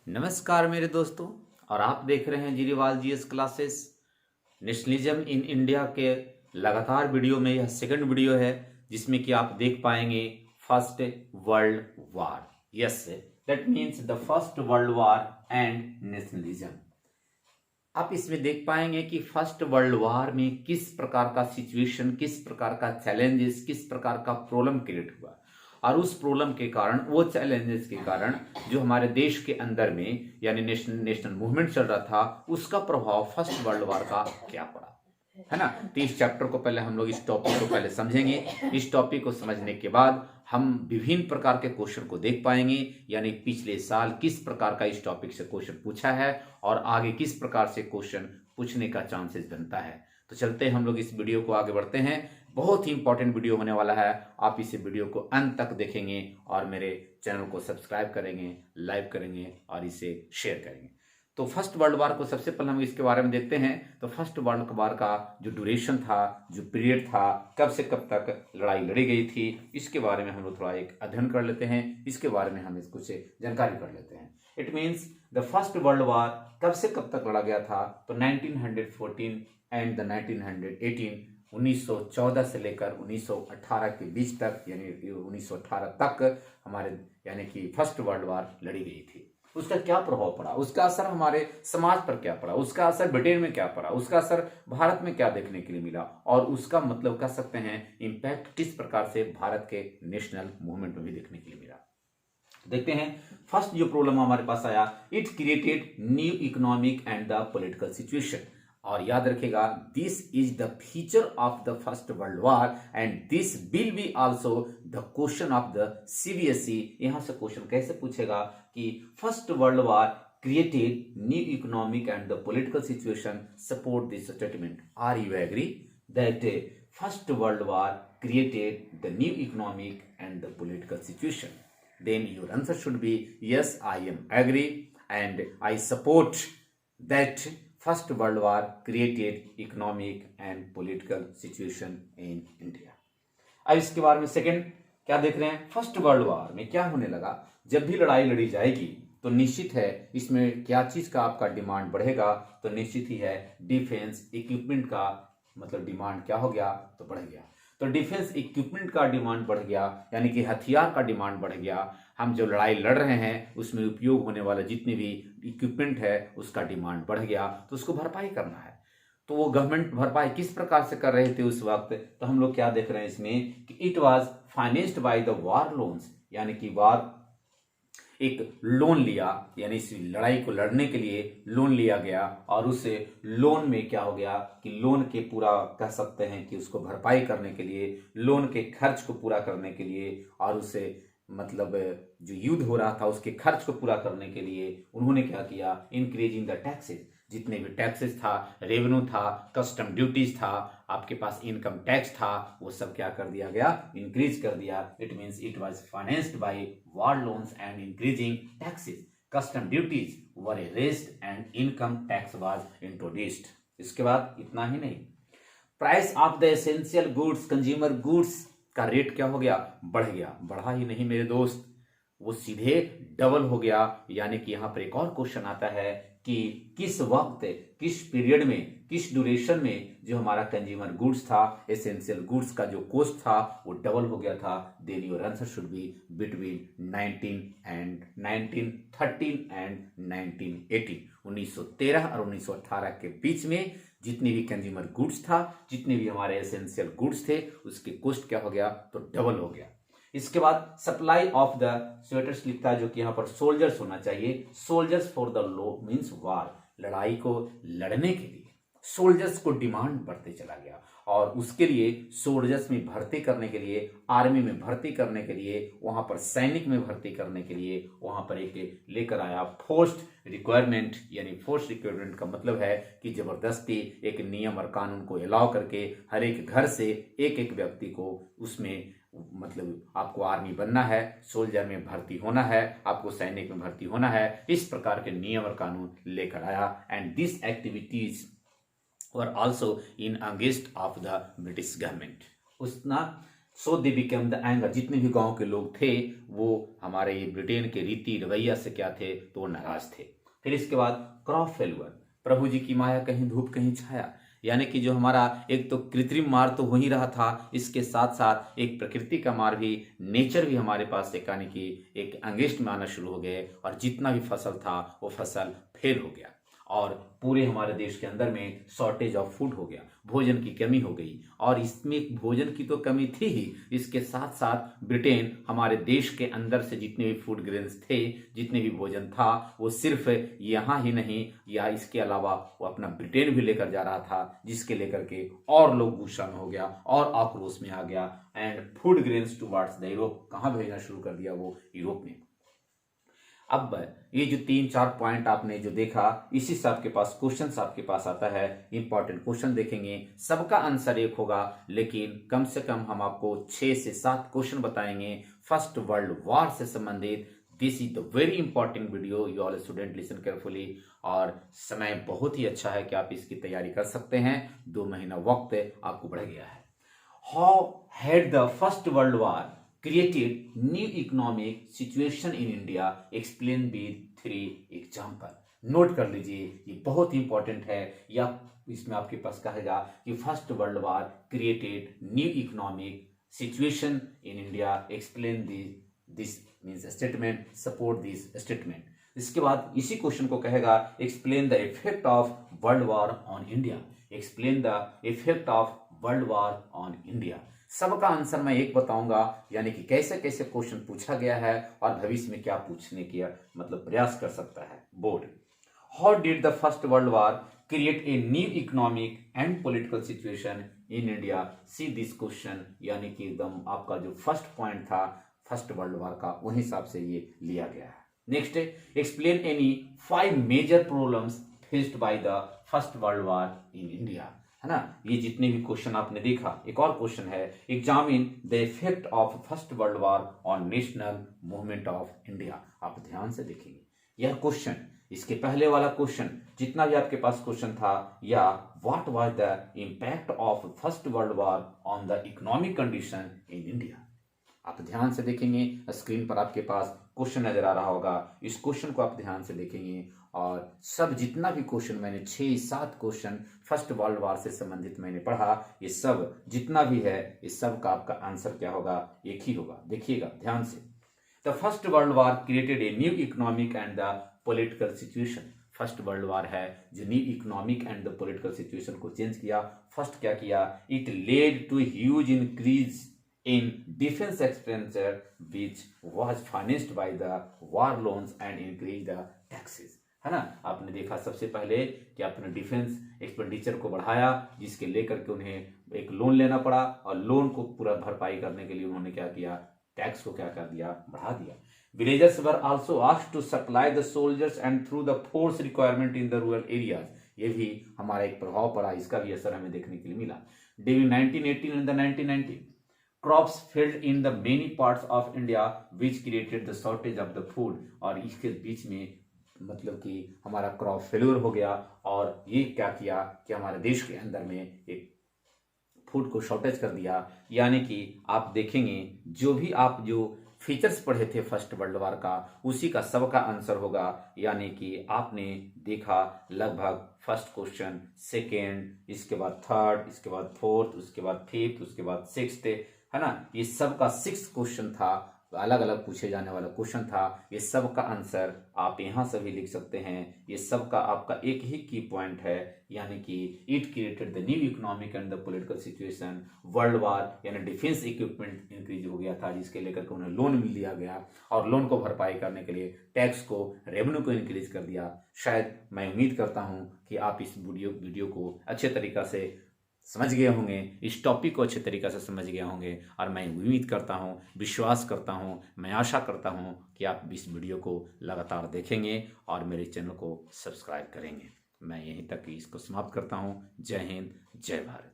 नमस्कार मेरे दोस्तों। और आप देख रहे हैं Jeeriwal GS classes. Nationalism in India के लगातार वीडियो में यह सेकंड वीडियो है जिसमें कि आप देख पाएंगे first world war. Yes, that means the first world war and nationalism. आप इसमें देख पाएंगे कि फर्स्ट वर्ल्ड वार में किस प्रकार का सिचुएशन, किस प्रकार का चैलेंजेस, किस प्रकार का प्रॉब्लम क्रिएट हुआ और उस प्रॉब्लम के कारण, वो चैलेंजेस के कारण जो हमारे देश के अंदर में यानी नेशनल मूवमेंट चल रहा था, उसका प्रभाव फर्स्ट वर्ल्ड वार का क्या पड़ा, है ना। तो इस चैप्टर को पहले हम लोग इस टॉपिक को पहले समझेंगे। इस टॉपिक को समझने के बाद हम विभिन्न प्रकार के क्वेश्चन को देख पाएंगे, यानी पिछले साल किस प्रकार का इस टॉपिक से क्वेश्चन पूछा है और आगे किस प्रकार से क्वेश्चन पूछने का चांसेस बनता है। तो चलते हैं हम लोग इस वीडियो को आगे बढ़ते हैं। बहुत ही इंपॉर्टेंट वीडियो होने वाला है। आप इस वीडियो को अंत तक देखेंगे और मेरे चैनल को सब्सक्राइब करेंगे, लाइक करेंगे और इसे शेयर करेंगे। तो फर्स्ट वर्ल्ड वार को सबसे पहले हम इसके बारे में देखते हैं। तो फर्स्ट वर्ल्ड वार का जो ड्यूरेशन था, जो पीरियड था, कब से कब तक लड़ाई लड़ी गई थी, इसके बारे में हम लोग थोड़ा एक अध्ययन कर लेते हैं। इसके बारे में हम कुछ जानकारी कर लेते हैं। It means the first world वार कब से कब तक लड़ा गया था। तो 1914 एंड द 1918, 1914 से लेकर 1918 के बीच तक, यानी 1918 तक हमारे यानी कि फर्स्ट वर्ल्ड वार लड़ी गई थी। उसका क्या प्रभाव पड़ा, उसका असर हमारे समाज पर क्या पड़ा, उसका असर ब्रिटेन में क्या पड़ा, उसका असर भारत में क्या देखने के लिए मिला और उसका मतलब कह सकते हैं इम्पैक्ट किस प्रकार से भारत के नेशनल मूवमेंट में भी देखने के लिए मिला। देखते हैं फर्स्ट जो प्रॉब्लम हमारे पास आया, it created new economic and the political situation. और याद रखेगा, this is the feature of the first world war and this will be also the question of the CBSE. यहां से क्वेश्चन कैसे पूछेगा कि first world war created new economic and the political situation, support this statement. Are you agree that first world war created the new economic and the political situation? Then your answer should be yes, I am agree and I support that First World War created economic and political situation in India. अब इसके बारे में second क्या देख रहे हैं, first world वार में क्या होने लगा। जब भी लड़ाई लड़ी जाएगी तो निश्चित है इसमें क्या चीज का आपका डिमांड बढ़ेगा, तो निश्चित ही है डिफेंस इक्विपमेंट का मतलब डिमांड क्या हो गया, तो बढ़ गया। तो डिफेंस इक्विपमेंट का डिमांड बढ़ गया, यानी कि हथियार का डिमांड बढ़ गया। हम जो लड़ाई लड़ रहे हैं उसमें उपयोग होने वाला जितने भी इक्विपमेंट है उसका डिमांड बढ़ गया, तो उसको भरपाई करना है। तो वो गवर्नमेंट भरपाई किस प्रकार से कर रहे थे उस वक्त, तो हम लोग क्या देख रहे हैं इसमें कि it was financed by the war loans, यानी कि वार एक लोन लिया, यानी इस लड़ाई को लड़ने के लिए लोन लिया गया और उसे लोन में क्या हो गया कि लोन के पूरा कह सकते हैं कि उसको भरपाई करने के लिए, लोन के खर्च को पूरा करने के लिए और उसे मतलब जो युद्ध हो रहा था उसके खर्च को पूरा करने के लिए उन्होंने क्या किया, इंक्रीजिंग द टैक्सेस। जितने भी टैक्सेस था, रेवेन्यू था, कस्टम ड्यूटीज था, आपके पास इनकम टैक्स था, वो सब क्या कर दिया गया, इंक्रीज कर दिया। It means it was financed by war loans and increasing taxes, custom duties were raised and income tax was introduced. इसके बाद इतना ही नहीं, price of the essential goods, consumer goods का रेट क्या हो गया, बढ़ गया। बढ़ा ही नहीं मेरे दोस्त, वो सीधे डबल हो गया। यानी कि यहाँ पर एक और क्वेश्चन आता है कि किस वक्त, किस पीरियड में, किस ड्यूरेशन में जो हमारा कंज्यूमर गुड्स था, एसेंशियल गुड्स का जो कॉस्ट था वो डबल हो गया था। Then your answer should be between 1913 and 1918। 1913 और 1918 के बीच में जितने भी कंज्यूमर गुड्स था, जितने भी हमारे एसेंशियल गुड्स थे, उसके कॉस्ट क्या हो गया, तो डबल हो गया। इसके बाद सप्लाई ऑफ द स्वेटर्स लिखता है, जो कि यहाँ पर सोल्जर्स होना चाहिए। Soldiers for the low means war, लड़ाई को लड़ने के लिए सोल्जर्स को डिमांड बढ़ते चला गया और उसके लिए सोल्जर्स में भर्ती करने के लिए, आर्मी में भर्ती करने के लिए, वहां पर सैनिक में भर्ती करने के लिए वहां पर एक लेकर आया फोर्स्ड रिक्वायरमेंट। यानी फोर्स्ड रिक्वायरमेंट का मतलब है कि जबरदस्ती एक नियम और कानून को अलाउ करके हर एक घर से एक एक व्यक्ति को उसमें मतलब आपको आर्मी बनना है, सोल्जर में भर्ती होना है, आपको सैनिक में भर्ती होना है, इस प्रकार के नियम और कानून लेकर आया। And this activities were also in against of the British government. उसना सो दे बिकम द एंगर, जितने भी गांव के लोग थे वो हमारे ये ब्रिटेन के रीति रवैया से क्या थे, तो वो नाराज थे। फिर इसके बाद क्रॉप फेल्यूर, प्रभु जी की माया कहीं धूप कहीं छाया, यानी कि जो हमारा एक तो कृत्रिम मार तो हो ही रहा था, इसके साथ साथ एक प्रकृति का मार भी, नेचर भी हमारे पास एक यानी कि एक अंगेस्ट में आना शुरू हो गए, और जितना भी फसल था वो फसल फेल हो गया, और पूरे हमारे देश के अंदर में शॉर्टेज ऑफ फूड हो गया, भोजन की कमी हो गई। और इसमें भोजन की तो कमी थी ही, इसके साथ साथ ब्रिटेन हमारे देश के अंदर से जितने भी फूड ग्रेन्स थे, जितने भी भोजन था, वो सिर्फ यहाँ ही नहीं या इसके अलावा वो अपना ब्रिटेन भी लेकर जा रहा था, जिसके लेकर के और लोग गुस्सा में हो गया और आक्रोश में आ गया, and food grains towards the Europe, कहाँ भेजना शुरू कर दिया, वो यूरोप में। अब ये जो 3-4 पॉइंट आपने जो देखा, इसी से आपके पास क्वेश्चन आपके पास आता है, इंपॉर्टेंट क्वेश्चन देखेंगे, सबका आंसर एक होगा, लेकिन कम से कम हम आपको 6 से 7 क्वेश्चन बताएंगे फर्स्ट वर्ल्ड वॉर से संबंधित। This is the very important video, you all student listen carefully. और समय बहुत ही अच्छा है कि आप इसकी तैयारी कर सकते हैं, 2 महीना वक्त आपको बढ़ गया है। How had the first world war created new economic situation in India, explain with 3 example। Note कर लीजिए, ये बहुत इंपॉर्टेंट है, या इसमें आपके पास कहेगा कि first world war created new economic situation in India, explain this means statement, support this statement. इसके बाद इसी क्वेश्चन को कहेगा explain the effect of world war on India, explain the effect of world war on India. सबका answer मैं एक बताऊंगा, यानी कि कैसे कैसे क्वेश्चन पूछा गया है और भविष्य में क्या पूछने की मतलब प्रयास कर सकता है board. How did the first world war create a new economic and political situation in India, see this question, यानी कि एकदम आपका जो फर्स्ट पॉइंट था फर्स्ट वर्ल्ड वॉर का, उन हिसाब से ये लिया गया है। Next, explain any 5 major problems faced by the first world war in India, है ना। ये जितने भी क्वेश्चन आपने देखा, एक और क्वेश्चन है, examine the effect of first world war on national movement of India. आप ध्यान से देखेंगे यह क्वेश्चन, इसके पहले वाला क्वेश्चन, जितना भी आपके पास क्वेश्चन था, या what was the impact of first world war on the economic condition in India. आप ध्यान से देखेंगे, स्क्रीन पर आपके पास क्वेश्चन नजर आ रहा होगा, इस क्वेश्चन को आप ध्यान से देखेंगे, और सब जितना भी क्वेश्चन मैंने 6-7 क्वेश्चन फर्स्ट वर्ल्ड वॉर से संबंधित मैंने पढ़ा, ये सब जितना भी है, इस सब का आपका आंसर क्या होगा, एक ही होगा। देखिएगा ध्यान से, the first world war created a new economic and the political situation. First world war है जो new economic and the political situation को चेंज किया। फर्स्ट क्या किया, it led to huge increase in defense expenditure which was financed by the war loans and increased the taxes, है ना। आपने देखा सबसे पहले कि आपने डिफेंस एक्सपेंडिचर को बढ़ाया, जिसके लेकर के उन्हें एक लोन लेना पड़ा, और लोन को पूरा भरपाई करने के लिए उन्होंने क्या किया, टैक्स को क्या कर दिया, बढ़ा दिया। Villagers were also asked to supply the soldiers and through the force requirement in the rural areas, ये भी हमारा एक प्रभाव पड़ा, इसका भी असर हमें देखने के लिए मिला। During 1918 and the 1990 crops failed in the many parts of India which created the shortage of the food, और इसके बीच में मतलब कि हमारा क्रॉप फेल्यूर हो गया, और ये क्या किया कि हमारे देश के अंदर में एक फूड को शॉर्टेज कर दिया। यानी कि आप देखेंगे जो भी आप जो फीचर्स पढ़े थे फर्स्ट वर्ल्ड वॉर का, उसी का सबका आंसर होगा। यानी कि आपने देखा लगभग फर्स्ट क्वेश्चन, सेकेंड, इसके बाद थर्ड, इसके बाद फोर्थ, उसके बाद फिफ्थ, उसके बाद सिक्स्थ, है ना। ये सब का 6 क्वेश्चन था, अलग अलग पूछे जाने वाला क्वेश्चन था। ये सब का आंसर आप यहाँ से भी लिख सकते हैं। ये सब का आपका एक ही की पॉइंट है, यानी कि it created the new economic and the political situation, world war यानी डिफेंस इक्विपमेंट इंक्रीज हो गया था, जिसके लेकर के उन्हें लोन मिल लिया गया, और लोन को भरपाई करने के लिए टैक्स को, रेवेन्यू को इंक्रीज कर दिया। शायद मैं उम्मीद करता हूँ कि आप इस वीडियो को अच्छे तरीका से समझ गए होंगे, इस टॉपिक को अच्छे तरीके से समझ गए होंगे, और मैं उम्मीद करता हूँ, विश्वास करता हूँ, मैं आशा करता हूँ कि आप इस वीडियो को लगातार देखेंगे और मेरे चैनल को सब्सक्राइब करेंगे। मैं यहीं तक इसको समाप्त करता हूँ। जय हिंद, जय भारत।